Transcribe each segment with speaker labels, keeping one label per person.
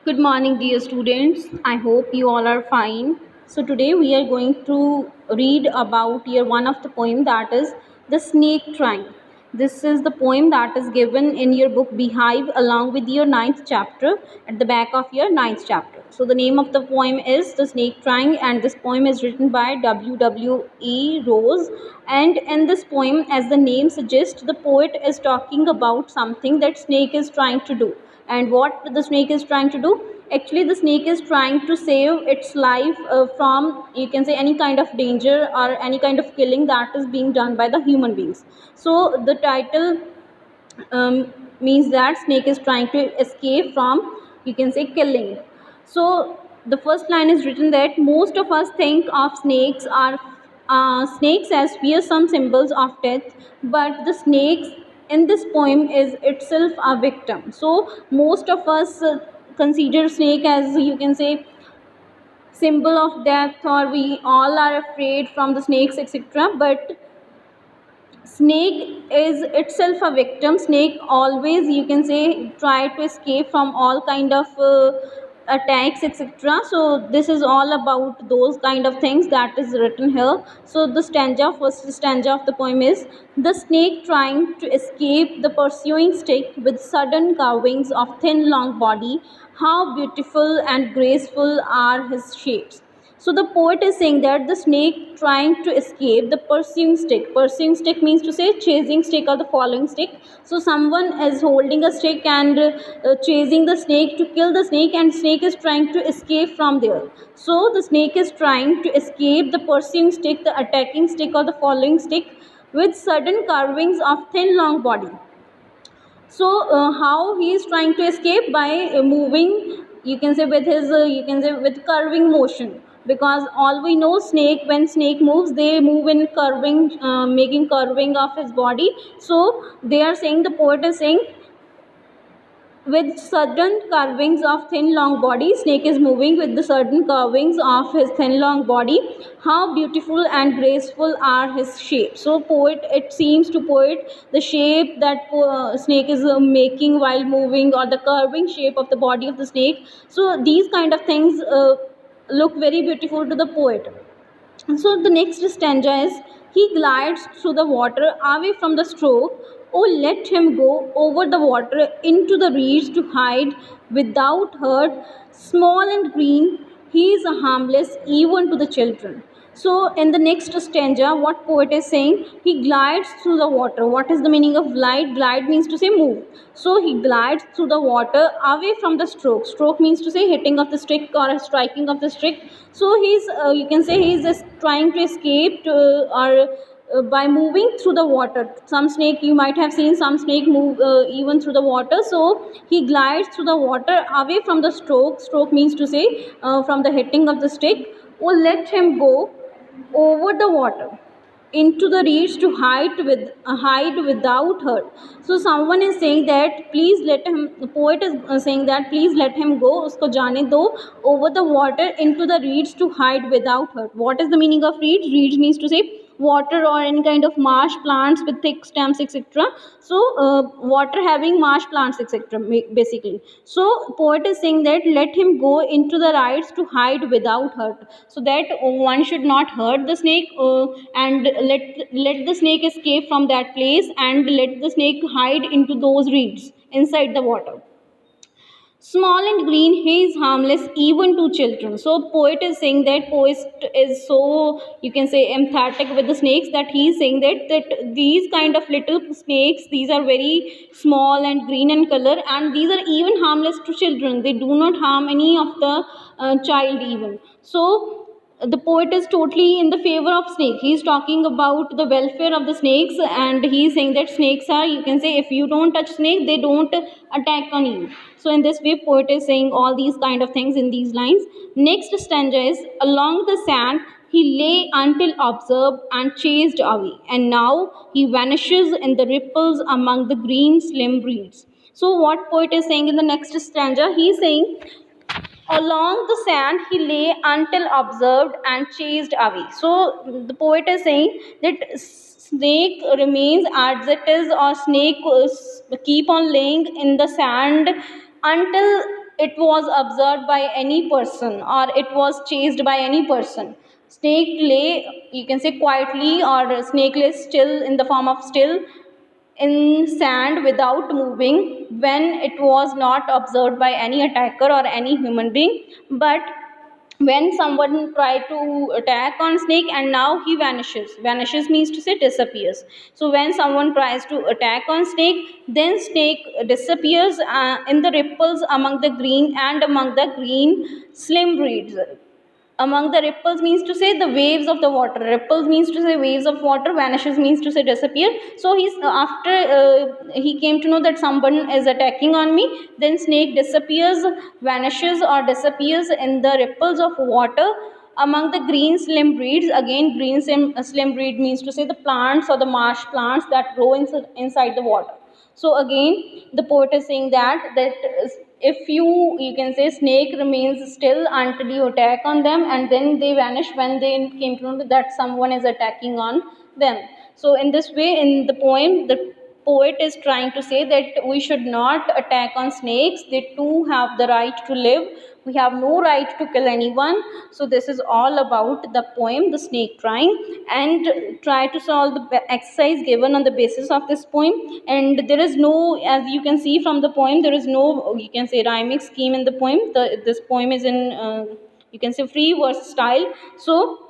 Speaker 1: Good morning, dear students. I hope you all are fine. So today we are going to read about year one of the poem, that is The Snake Trying. This is the poem that is given in your book Beehive along with your ninth chapter at the back of your ninth chapter. So the name of the poem is The Snake Trying, and this poem is written by W.W.E. Rose. And in this poem, as the name suggests, the poet is talking about something that snake is trying to do. And what the snake is trying to do, actually the snake is trying to save its life from, you can say, any kind of danger or any kind of killing that is being done by the human beings. So the title means that snake is trying to escape from, you can say, killing. So the first line is written that most of us think of snakes as fearsome symbols of death, but the snakes in this poem is itself a victim. So most of us consider snake as, you can say, symbol of death, or we all are afraid from the snakes, etc. But snake is itself a victim. Snake always, you can say, try to escape from all kind of attacks, etc. So this is all about those kind of things that is written here. So the first stanza of the poem is: the snake trying to escape the pursuing stick, with sudden carvings of thin long body, how beautiful and graceful are his shapes. So the poet is saying that the snake trying to escape the pursuing stick. Pursuing stick means to say chasing stick or the following stick. So someone is holding a stick and chasing the snake to kill the snake, and snake is trying to escape from there. So the snake is trying to escape the pursuing stick, the attacking stick or the following stick, with sudden carvings of thin long body. So how he is trying to escape? By moving, you can say, with his you can say with curving motion, because all we know, snake, when snake moves, they move in curving, making curving of his body. So they are saying, the poet is saying, with sudden carvings of thin long body, snake is moving with the sudden carvings of his thin long body, how beautiful and graceful are his shapes. So poet, it seems to poet, the shape that snake is making while moving, or the curving shape of the body of the snake. So these kind of things look very beautiful to the poet. So the next stanza is: he glides through the water away from the stroke. Oh, let him go over the water into the reeds to hide without hurt. Small and green, he is harmless even to the children. So in the next stanza, what poet is saying, he glides through the water. What is the meaning of glide? Glide means to say move. So he glides through the water away from the stroke. Stroke means to say hitting of the stick or striking of the stick. So he's, you can say, he's just trying to escape or by moving through the water. Some snake, you might have seen some snake move even through the water. So he glides through the water away from the stroke. Stroke means to say from the hitting of the stick. Oh, let him go over the water into the reeds to hide without hurt. So someone is saying that please let him, the poet is saying that please let him go, usko jaane do, over the water into the reeds to hide without hurt. What is the meaning of reeds? Reeds means to say water or any kind of marsh plants with thick stems, etc. So water having marsh plants, etc., basically. So poet is saying that let him go into the rides to hide without hurt, so that one should not hurt the snake, and let the snake escape from that place, and let the snake hide into those reeds inside the water. Small and green, he is harmless even to children. So poet is saying that, poet is so, you can say, emphatic with the snakes, that he is saying that these kind of little snakes, these are very small and green in color, and these are even harmless to children. They do not harm any of the child even. So the poet is totally in the favor of snake. He is talking about the welfare of the snakes, and he is saying that snakes are, you can say, if you don't touch snake, they don't attack on you. So in this way, poet is saying all these kind of things in these lines. Next stanza is: along the sand he lay until observed and chased away, and now he vanishes in the ripples among the green slim reeds. So what poet is saying in the next stanza, he is saying, along the sand he lay until observed and chased away. So the poet is saying that snake remains as it is, or snake keep on laying in the sand until it was observed by any person or it was chased by any person. Snake lay, you can say, quietly, or snake lay still, in the form of still, in sand without moving, when it was not observed by any attacker or any human being. But when someone tried to attack on snake, and now he vanishes means to say disappears. So when someone tries to attack on snake, then snake disappears in the ripples among the green, and among the green slim reeds. Among the ripples means to say the waves of the water, ripples means to say waves of water, vanishes means to say disappear. So he's after he came to know that someone is attacking on me, then snake disappears, vanishes or disappears in the ripples of water among the green slim reeds. Again, green slim reed means to say the plants or the marsh plants that grow inside the water. So again, the poet is saying that if you can say, snake remains still until you attack on them, and then they vanish when they came to know that someone is attacking on them. So in this way, in the poem, the poet is trying to say that we should not attack on snakes. They too have the right to live. We have no right to kill anyone. So this is all about the poem, The Snake Drawing, and try to solve the exercise given on the basis of this poem. And there is no, as you can see from the poem, there is no, you can say, rhyming scheme in the poem. This poem is in you can say free verse style. So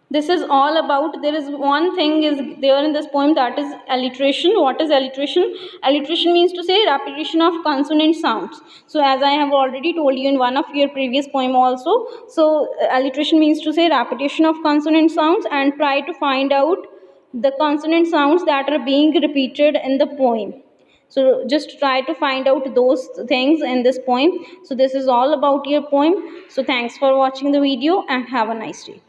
Speaker 1: this is all about, there is one thing is there in this poem, that is alliteration. What is alliteration? Alliteration means to say repetition of consonant sounds. So as I have already told you in one of your previous poem also, so alliteration means to say repetition of consonant sounds, and try to find out the consonant sounds that are being repeated in the poem. So just try to find out those things in this poem. So this is all about your poem. So thanks for watching the video and have a nice day.